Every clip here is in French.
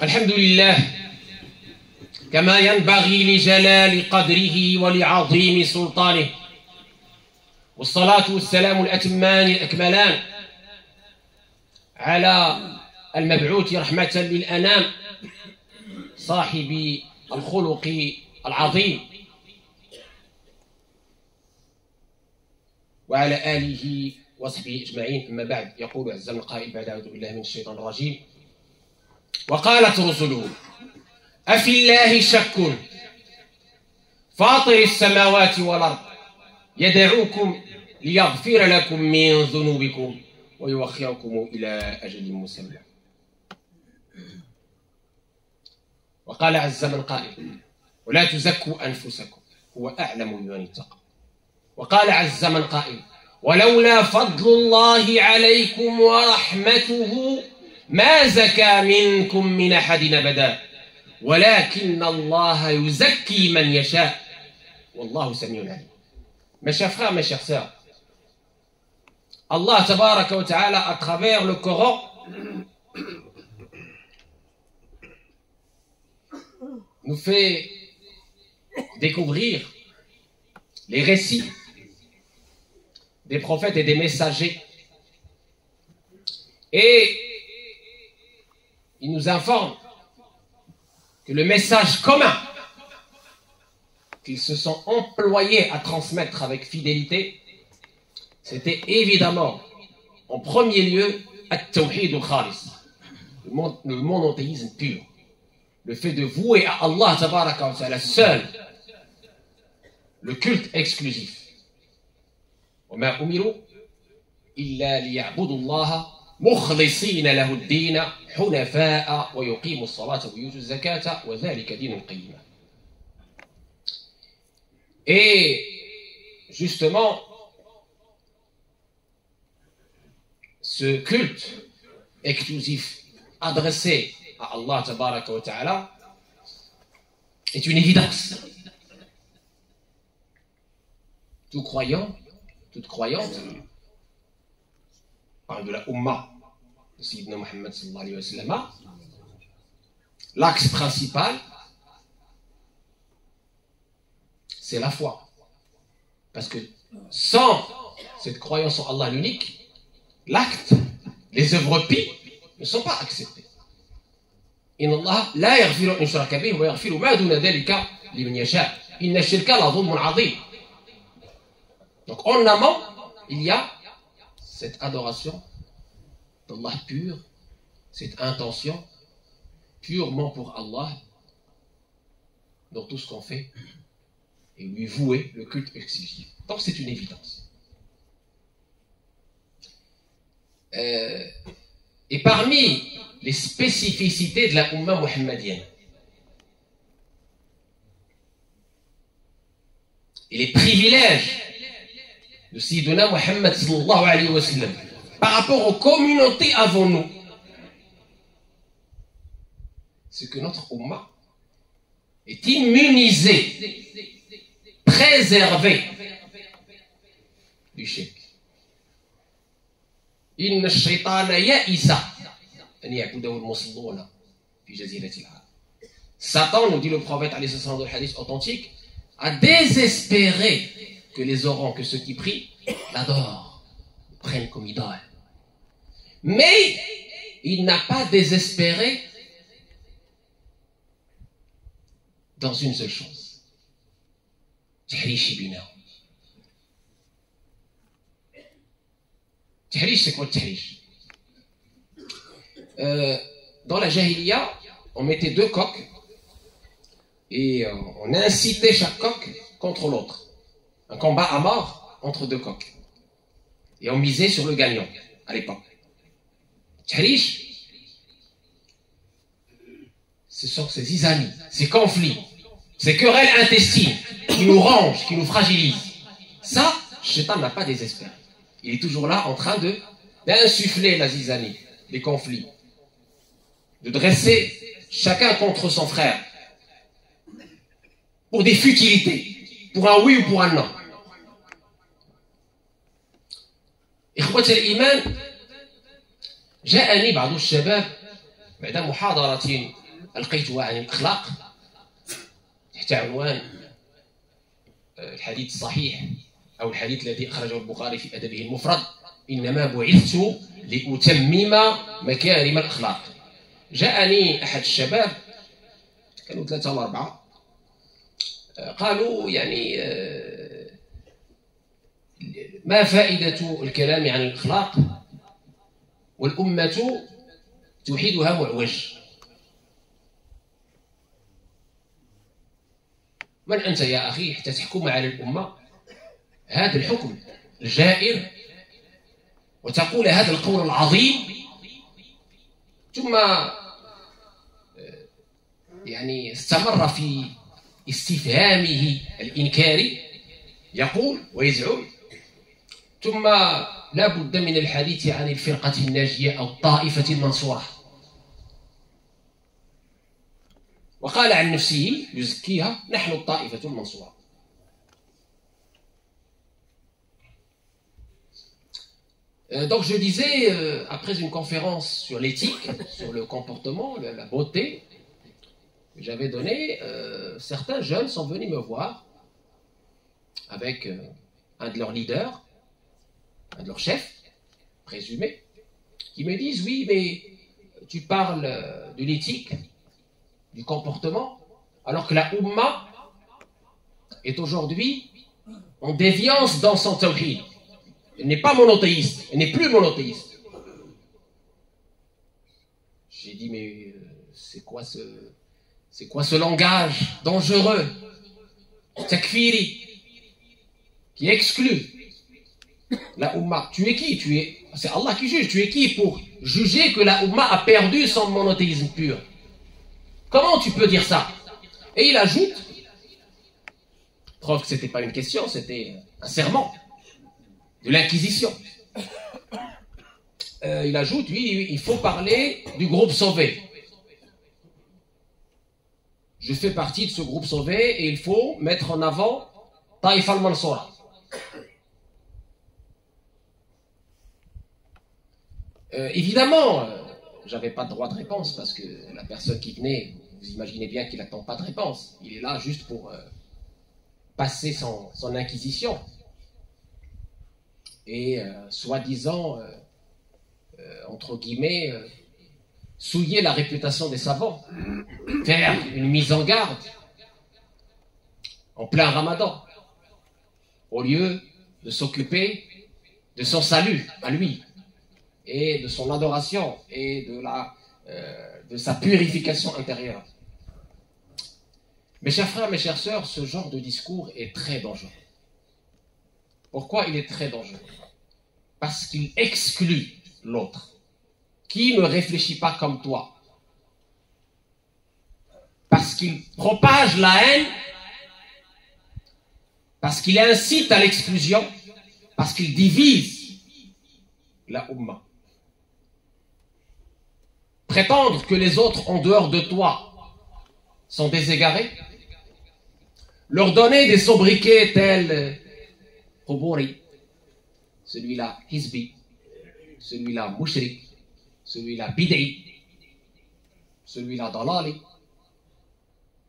الحمد لله كما ينبغي لجلال قدره ولعظيم سلطانه، والصلاة والسلام الأتمان الأكملان على المبعوث رحمة للأنام صاحب الخلق العظيم وعلى آله وصحبه أجمعين. أما بعد، يقول عز من قائل بعد: أعوذ بالله من الشيطان الرجيم. وقالت رسله: أفي الله شك فاطر السماوات والأرض يدعوكم ليغفر لكم من ذنوبكم ويؤخركم إلى أجل مسمى. وقال عز من قائل: ولا تزكوا أنفسكم هو أعلم بمن اتقى. وقال عز من قائل: ولولا فضل الله عليكم ورحمته ما زكى منكم من أحد أبدا ولكن الله يزكي من يشاء والله سميع عليم. Mes chers frères, mes chères sœurs, Allah tabaraka wa ta'ala, à travers le Coran, nous fait découvrir les récits des prophètes et des messagers, et il nous informe que le message commun qu'ils se sont employés à transmettre avec fidélité, c'était évidemment en premier lieu at-tawhid al-khalis, le monothéisme pur, le fait de vouer à Allah tabaraka wa ta'ala seul le culte exclusif. وما أمروا إلا ليعبدوا الله مخلصين له الدين حنفاء ويقيموا الصلاة ويؤتوا الزكاة وذلك دين القيمة. Et justement, ce culte exclusif adressé à Allah tabaraka wa ta'ala est une évidence. Tout croyant, toute croyante, parle de la Ummah de Sayyidina Muhammad sallallahu alayhi wa sallam, l'axe principal, c'est la foi. Parce que sans cette croyance en Allah l'unique, l'acte, les œuvres pies ne sont pas acceptées. Inna Allah la yaghfiru an yushraka bihi wa yaghfiru ma duna dhalika liman yasha. Inna ash-shirka la dhulmun 'azim. Donc en amont, il y a cette adoration d'Allah pure, cette intention purement pour Allah dans tout ce qu'on fait et lui vouer le culte exclusif. Donc c'est une évidence. Et parmi les spécificités de la Ummah muhammadienne et les privilèges de Sayyidina Muhammad sallallahu alayhi wa sallam par rapport aux communautés avant nous, c'est que notre Ummah est immunisée, préservée du shirk. Inna ash-shaytana ya'isa an ya'budahu al-musalluna fi jazirati al-arab. Satan, nous dit le prophète alayhi sallam dans le hadith authentique, a désespéré que les orants, que ceux qui prient, l'adorent, prennent comme idole. Mais il n'a pas désespéré dans une seule chose. Tahrish bina. Tahrish, c'est quoi tahrish? Dans la Jahiliya, on mettait deux coqs et on incitait chaque coq contre l'autre. Un combat à mort entre deux coqs. Et on misait sur le gagnant à l'époque. Tahrish, ce sont ces isanis, ces conflits, ces querelles intestines qui nous rongent, qui nous fragilisent. Ça, Shaitan n'a pas désespéré. Il est toujours là en train d'insuffler la zizanie, les conflits, de dresser chacun contre son frère pour des futilités, pour un oui ou pour un non. إخوة الإيمان، جاءني بعض الشباب بعد محاضرة ألقيتها عن الأخلاق تحت عنوان الحديث الصحيح أو الحديث الذي أخرجه البخاري في أدبه المفرد: إنما بعثت لأتمم مكارم الأخلاق. جاءني أحد الشباب، كانوا 3 أو 4، قالوا يعني ما فائدة الكلام عن الأخلاق والأمة توحيدها معوج؟ من أنت يا أخي حتى تحكم على الأمة هذا الحكم الجائر وتقول هذا القول العظيم؟ ثم يعني استمر في استفهامه الإنكاري، يقول ويزعم: ثم لا بد من الحديث عن الفرقة الناجية أو الطائفة المنصورة. وقال عن نفسه يزكيها: نحن الطائفة المنصورة. Donc je disais, après une conférence sur l'éthique, sur le comportement, la beauté que j'avais donnée, certains jeunes sont venus me voir avec un de leurs leaders, un de leurs chefs présumés, qui me disent: oui, mais tu parles de l'éthique, du comportement, alors que la Ummah est aujourd'hui en déviance dans son tawhid. Elle n'est pas monothéiste, elle n'est plus monothéiste. J'ai dit: mais c'est quoi ce langage dangereux, takfiri, qui exclut la Ummah? Tu es qui? C'est Allah qui juge. Tu es qui pour juger que la Ummah a perdu son monothéisme pur? Comment tu peux dire ça? Et il ajoute, preuve que ce n'était pas une question, c'était un serment de l'Inquisition. Il ajoute: oui, il faut parler du groupe sauvé. Je fais partie de ce groupe sauvé et il faut mettre en avant Taïf al-Mansoura. Évidemment, j'avais pas de droit de réponse parce que la personne qui venait, vous imaginez bien qu'il n'attend pas de réponse. Il est là juste pour passer son inquisition et soi-disant, entre guillemets, souiller la réputation des savants, faire une mise en garde en plein Ramadan, au lieu de s'occuper de son salut à lui et de son adoration et de sa purification intérieure. Mes chers frères, mes chères sœurs, ce genre de discours est très dangereux. Pourquoi il est très dangereux? Parce qu'il exclut l'autre, qui ne réfléchit pas comme toi. Parce qu'il propage la haine, parce qu'il incite à l'exclusion, parce qu'il divise la Ummah. Prétendre que les autres en dehors de toi sont déségarés, leur donner des sobriquets tels Quburi, celui-là Hizbi, celui-là Mushrik, celui-là Bid'i, celui-là Dalali.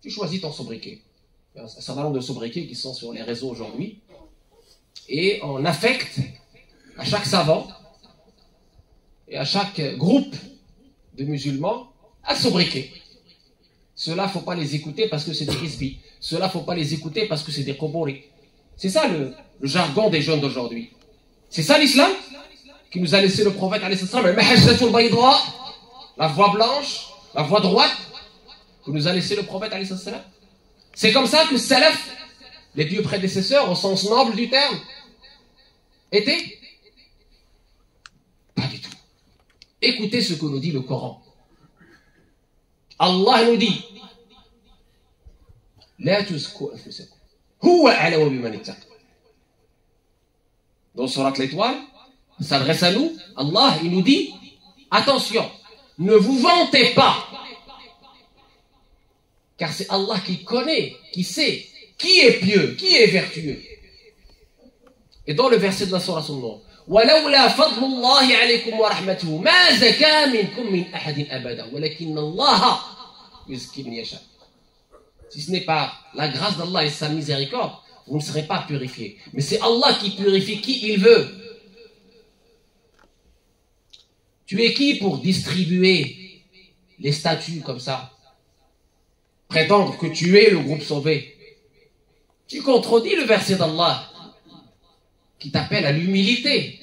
Tu choisis ton sobriquet. Il y a un certain nombre de sobriquets qui sont sur les réseaux aujourd'hui et on affecte à chaque savant et à chaque groupe de musulmans un sobriquet. Ceux-là, il ne faut pas les écouter parce que c'est des Hizbi. Ceux-là, il ne faut pas les écouter parce que c'est des Quburi. C'est ça le jargon des jeunes d'aujourd'hui. C'est ça l'islam qui nous a laissé le prophète, la voie blanche, la voie droite, que nous a laissé le prophète. C'est comme ça que salaf, les pieux prédécesseurs, au sens noble du terme, étaient? Pas du tout. Écoutez ce que nous dit le Coran. Allah nous dit: La tuzku anfusakum, huwa a'lamu biman ittaqa. Dans Sourate l'Étoile, s'adresse à nous, Allah, il nous dit: attention, ne vous vantez pas, car c'est Allah qui connaît, qui sait qui est pieux, qui est vertueux. Et dans le verset de la Sourate An-Nur, وَلَوْلَا فَضْلُ اللَّهِ عَلَيْكُمْ وَرَحْمَتُهُ مَا زَكَى مِنْكُمْ مِنْ أَحَدٍ أَبَدًا وَلَكِنَّ اللَّهَ Si ce n'est pas la grâce d'Allah et sa miséricorde, vous ne serez pas purifiés. Mais c'est Allah qui purifie qui il veut. Tu es qui pour distribuer les statuts comme ça? Prétendre que tu es le groupe sauvé. Tu contredis le verset d'Allah qui t'appelle à l'humilité.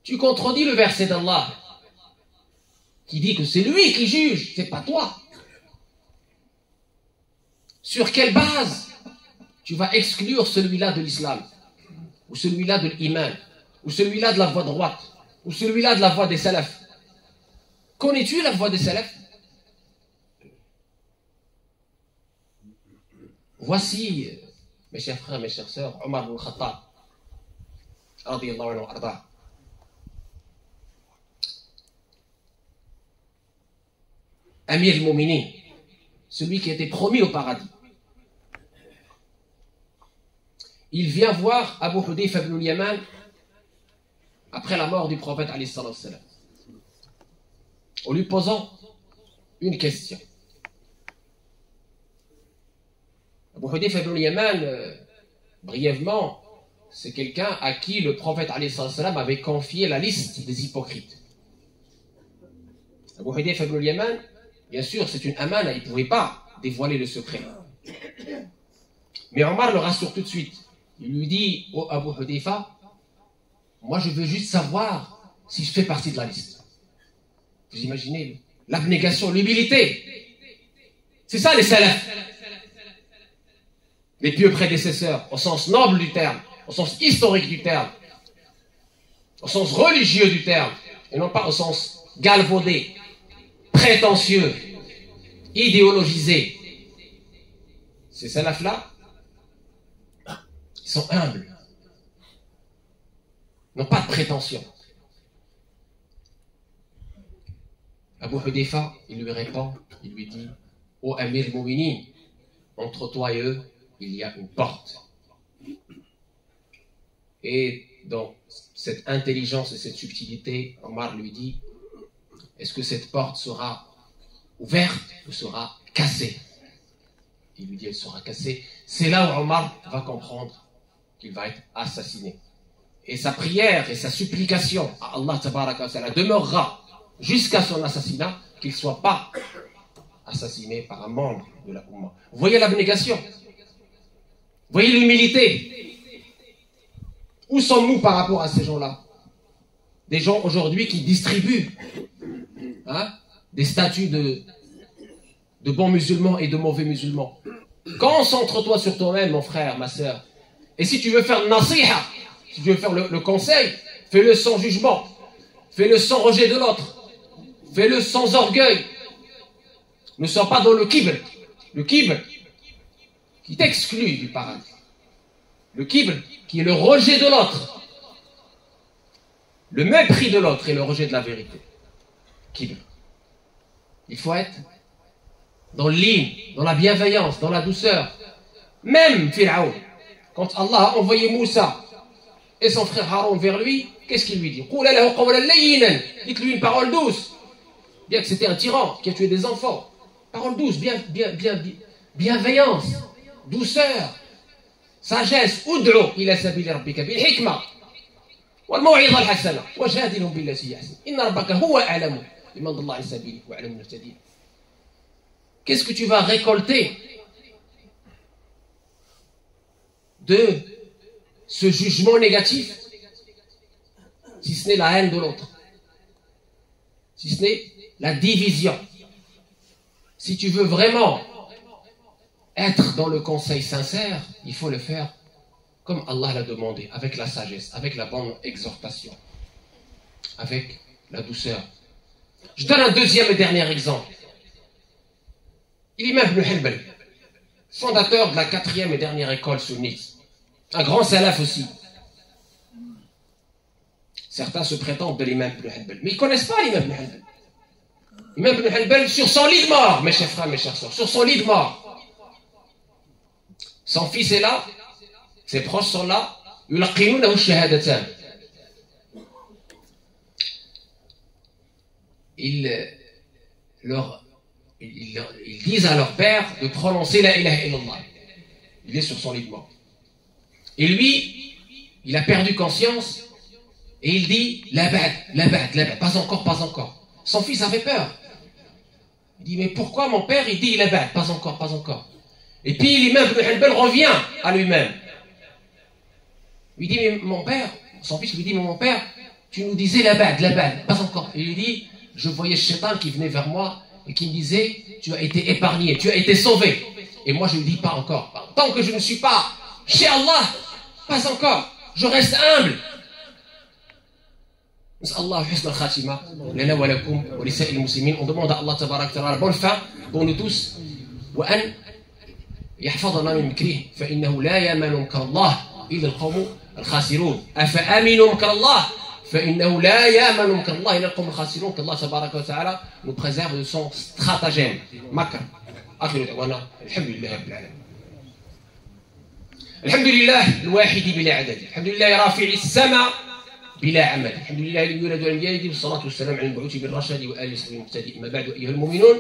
Tu contredis le verset d'Allah qui dit que c'est lui qui juge, c'est pas toi. Sur quelle base tu vas exclure celui-là de l'islam, ou celui-là de l'iman, ou celui-là de la voie droite, ou celui-là de la voie des salafs? Connais-tu la voie des salafs? Voici, mes chers frères, mes chères sœurs, Omar ibn Khattab, radiyallahu anhu arda. Amir al-Mu'minin, celui qui a été promis au paradis. Il vient voir Abu Hudayfa ibn al-Yaman après la mort du prophète alayhi salatu wassalam, en lui posant une question. Abu Hudayfa ibn al-Yaman, brièvement, c'est quelqu'un à qui le prophète alayhi salatu wassalam avait confié la liste des hypocrites. Abu Hudayfa ibn al-Yaman, bien sûr, c'est une amana, il ne pouvait pas dévoiler le secret. Mais Omar le rassure tout de suite. Il lui dit, oh Abu Hudayfa, moi je veux juste savoir si je fais partie de la liste. Vous imaginez l'abnégation, l'humilité. C'est ça les salafs. Les pieux prédécesseurs, au sens noble du terme, au sens historique du terme, au sens religieux du terme, et non pas au sens galvaudé, prétentieux, idéologisé. Ces salafs-là, ils sont humbles, n'ont pas de prétention. Abu Hudayfa, il lui répond, il lui dit, ô Amir al-Mu'minin, entre toi et eux, il y a une porte. Et dans cette intelligence et cette subtilité, Omar lui dit, est-ce que cette porte sera ouverte ou sera cassée? Il lui dit, elle sera cassée. C'est là où Omar va comprendre qu'il va être assassiné. Et sa prière et sa supplication à Allah tabaraka wa ta'ala demeurera jusqu'à son assassinat, qu'il ne soit pas assassiné par un membre de la Ummah. Vous voyez l'abnégation? Vous voyez l'humilité? Où sommes-nous par rapport à ces gens-là? Des gens aujourd'hui qui distribuent des statuts de bons musulmans et de mauvais musulmans. Concentre-toi sur toi-même, mon frère, ma sœur. Et si tu veux faire nasiha, si tu veux faire le conseil, fais-le sans jugement. Fais-le sans rejet de l'autre. Fais-le sans orgueil. Ne sois pas dans le kibr. Le kibr qui t'exclut du paradis. Le kibr qui est le rejet de l'autre. Le mépris de l'autre et le rejet de la vérité. Kibr. Il faut être dans l'hymne, dans la bienveillance, dans la douceur. Même Pharaon, quand Allah a envoyé Moussa et son frère Haroun vers lui, qu'est-ce qu'il lui dit? Dites-lui une parole douce. Bien que c'était un tyran qui a tué des enfants. Parole douce, bienveillance, douceur, sagesse. Ud'u ila sabili rabbika bil hikma wal maw'idha al hasana wajadilhum billati ahsan. Inna rabbaka huwa a'lamu biman dalla an sabili wa a'lamu al-muhtadin. Qu'est-ce que tu vas récolter de ce jugement négatif, si ce n'est la haine de l'autre, si ce n'est la division? Si tu veux vraiment être dans le conseil sincère, il faut le faire comme Allah l'a demandé, avec la sagesse, avec la bonne exhortation, avec la douceur. Je donne un deuxième et dernier exemple. L'imam Ibn Hanbal, fondateur de la 4e et dernière école sunnite, un grand salaf aussi. Certains se prétendent de l'imam Ibn Hanbal, mais ils ne connaissent pas l'imam Ibn Hanbal. L'imam Ibn Hanbal, sur son lit de mort, mes chers frères, mes chères sœurs, sur son lit de mort, son fils est là, ses proches sont là, yulaqinunahu shahadatan. ils disent à leur père de prononcer la ilaha illallah. Il est sur son lit de mort. Et lui, il a perdu conscience et il dit la ba'd, pas encore, pas encore. Son fils avait peur. Il dit mais pourquoi mon père il dit la ba'd, pas encore, pas encore. Et puis l'imam Ibn Hanbal revient à lui-même. Il dit mais mon père, son fils lui dit mais mon père, tu nous disais la ba'd, pas encore. Et il lui dit je voyais Shaitan qui venait vers moi et qui me disait tu as été épargné, tu as été sauvé. Et moi je lui dis pas encore. Tant que je ne suis pas chez Allah, pas encore. Je reste humble. Allah husna al-khatima lana wa lakum wa li sa'il muslimin. On demande à Allah tabarak wa ta'ala la bonne fin pour nous tous. Wa an yahfazana min makrihi fa innahu la yamanu makra Allah illa al-qawm al-khasirun. Afa aminu makra Allah fa innahu la yamanu makra Allah illa al-qawm al-khasirun. Qu'Allah tabarak wa ta'ala nous préserve de son stratagème. Makr. آخر دعوانا الحمد لله رب العالمين. الحمد لله الواحد بلا عدد. الحمد لله رافع السماء بلا عمد. الحمد لله الذي يولد ولم يلد والصلاة والسلام على المبعوث بالرشاد وآله وصحبه المهتدين. أما بعد أيها المؤمنون،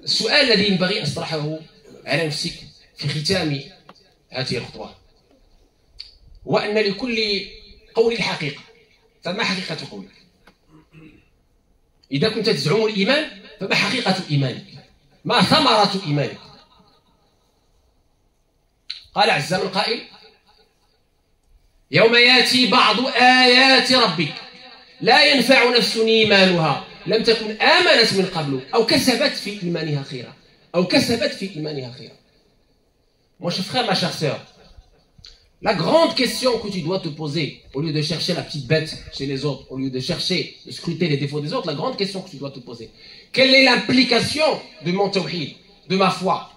السؤال الذي ينبغي أن أطرحه على نفسك في ختام هذه الخطوة هو أن لكل قول حقيقة. فما حقيقة قولك؟ إذا كنت تزعم الإيمان فما حقيقة إيمانك؟ ما ثمرة إيمانك؟ قال عز من قائل يوم ياتي بعض آيات ربك لا ينفع نفس إيمانها لم تكن آمنت من قبل أو كسبت في إيمانها خيرا Mon cher frère, ma chère sœur, la grande question que tu dois te poser, au lieu de chercher la petite bête chez les autres, au lieu de chercher, de scruter les défauts des autres, la grande question que tu dois te poser, quelle est l'implication de mon tawhid, de ma foi,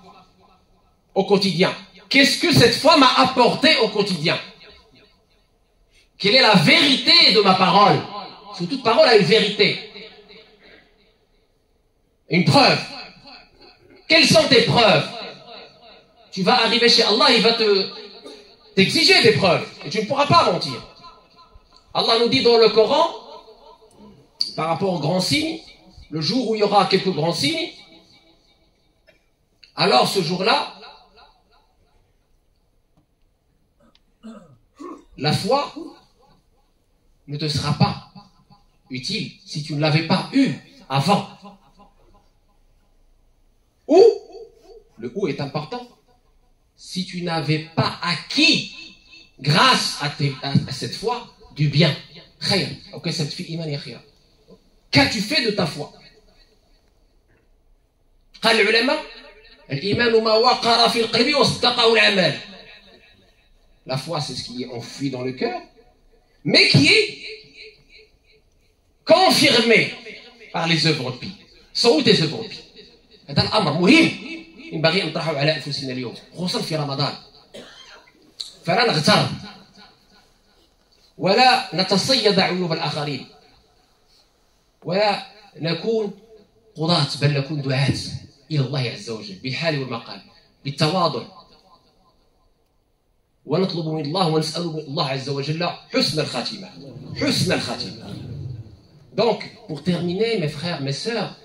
au quotidien? Qu'est-ce que cette foi m'a apporté au quotidien? Quelle est la vérité de ma parole? Parce que toute parole a une vérité, une preuve. Quelles sont tes preuves? Tu vas arriver chez Allah, il va t'exiger des preuves et tu ne pourras pas mentir. Allah nous dit dans le Coran, par rapport aux grands signes, le jour où il y aura quelques grands signes, alors ce jour-là, la foi ne te sera pas utile si tu ne l'avais pas eue avant. Ou, le ou est important, si tu n'avais pas acquis, grâce à cette foi, du bien. Qu'as-tu fait de ta foi? قال العلماء الإيمان ما وقر في القلب وصدقه العمل. La foi, c'est ce qui est enfoui dans le cœur, mais qui est confirmé par les œuvres pies. Sont où tes œuvres pies? هذا الأمر مهم ينبغي أن نطرحه على أنفسنا اليوم، خصوصا في رمضان. فلا نغتر ولا نتصيد عيوب الآخرين ولا نكون قضاة، بل نكون دعاة إلى الله عز وجل بالحال والمقال، بالتواضع، ونطلب من الله ونسأل من الله عز وجل حسن الخاتمة. حسن الخاتمة. Donc, pour terminer, mes frères, mes sœurs,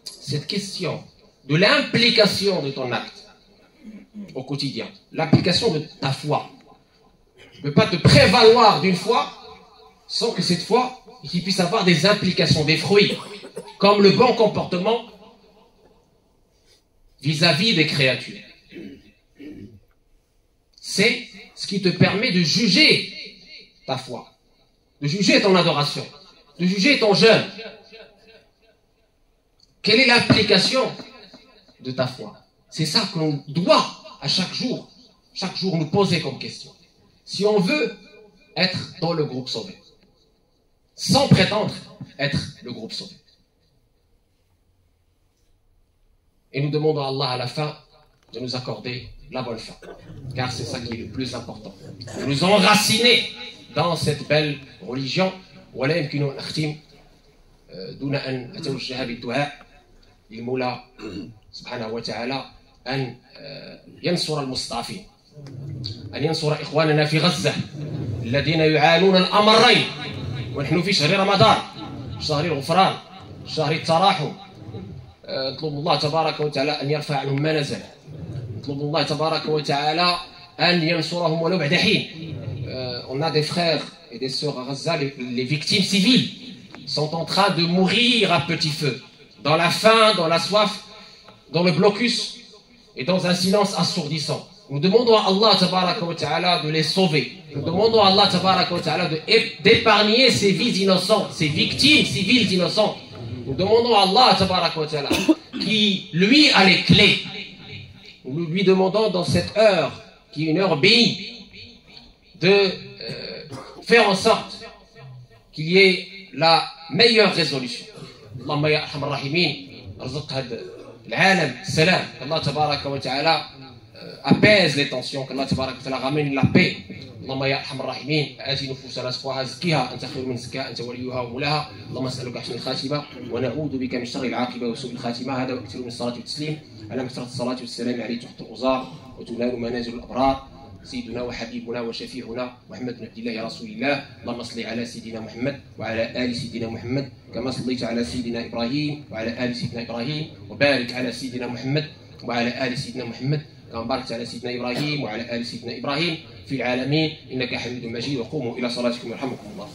cette question de l'implication de ton acte au quotidien, l'application de ta foi. Tu ne peux pas te prévaloir d'une foi sans que cette foi qu'il puisse avoir des implications, des fruits, comme le bon comportement vis-à-vis des créatures. C'est ce qui te permet de juger ta foi, de juger ton adoration, de juger ton jeûne. Quelle est l'application de ta foi? C'est ça qu'on doit à chaque jour nous poser comme question. Si on veut être dans le groupe sauvé, sans prétendre être le groupe sauvé. Et nous demandons à Allah à la fin de nous accorder la bonne fin, car c'est ça qui est le plus important. De nous enraciner dans cette belle religion. ولا يمكن أن أختم دون أن أتوجه بالدعاء للمولى سبحانه وتعالى أن ينصر المستضعفين، أن ينصر إخواننا في غزة الذين يعانون الأمرين، ونحن في شهر رمضان، شهر الغفران، شهر التراحم. نطلب الله تبارك وتعالى أن يرفع عنهم ما نزل. نطلب الله تبارك وتعالى أن ينصرهم ولو بعد حين. On a des frères et des sœurs à Gaza, les victimes civiles sont en train de mourir à petit feu, dans la faim, dans la soif, dans le blocus et dans un silence assourdissant. Nous demandons à Allah tabaraka wa ta'ala de les sauver. Nous demandons à Allah tabaraka wa ta'ala d'épargner ces vies innocentes, ces victimes civiles innocentes. Nous demandons à Allah tabaraka wa ta'ala qui lui a les clés. Nous lui demandons dans cette heure, qui est une heure bénie, de faire en sorte qu'il y ait la meilleure résolution. Allahumma ya arhamar rahimin, arzuq had العالم السلام. Allah tabaraka wa ta'ala apaise les tensions, qu'Allah tabaraka wa ta'ala ramène la paix. اللهم يا ارحم الراحمين آتي نفوسنا تقواها زكيها أنت خير من زكاها أنت وليها ومولاها. اللهم أسألك حسن الخاتمة ونعوذ بك من شر العاقبة وسوء الخاتمة. هذا وكثير من الصلاة والتسليم على كثرة الصلاة والسلام عليه تحت الأوزار وتنال منازل الأبرار سيدنا وحبيبنا وشفيعنا محمد بن عبد الله رسول الله. اللهم صل على سيدنا محمد وعلى آل سيدنا محمد كما صليت على سيدنا إبراهيم وعلى آل سيدنا إبراهيم وبارك على سيدنا محمد وعلى آل سيدنا محمد كما باركت على سيدنا إبراهيم وعلى آل سيدنا إبراهيم في العالمين إنك حميد مجيد. وقوموا إلى صلاتكم يرحمكم الله.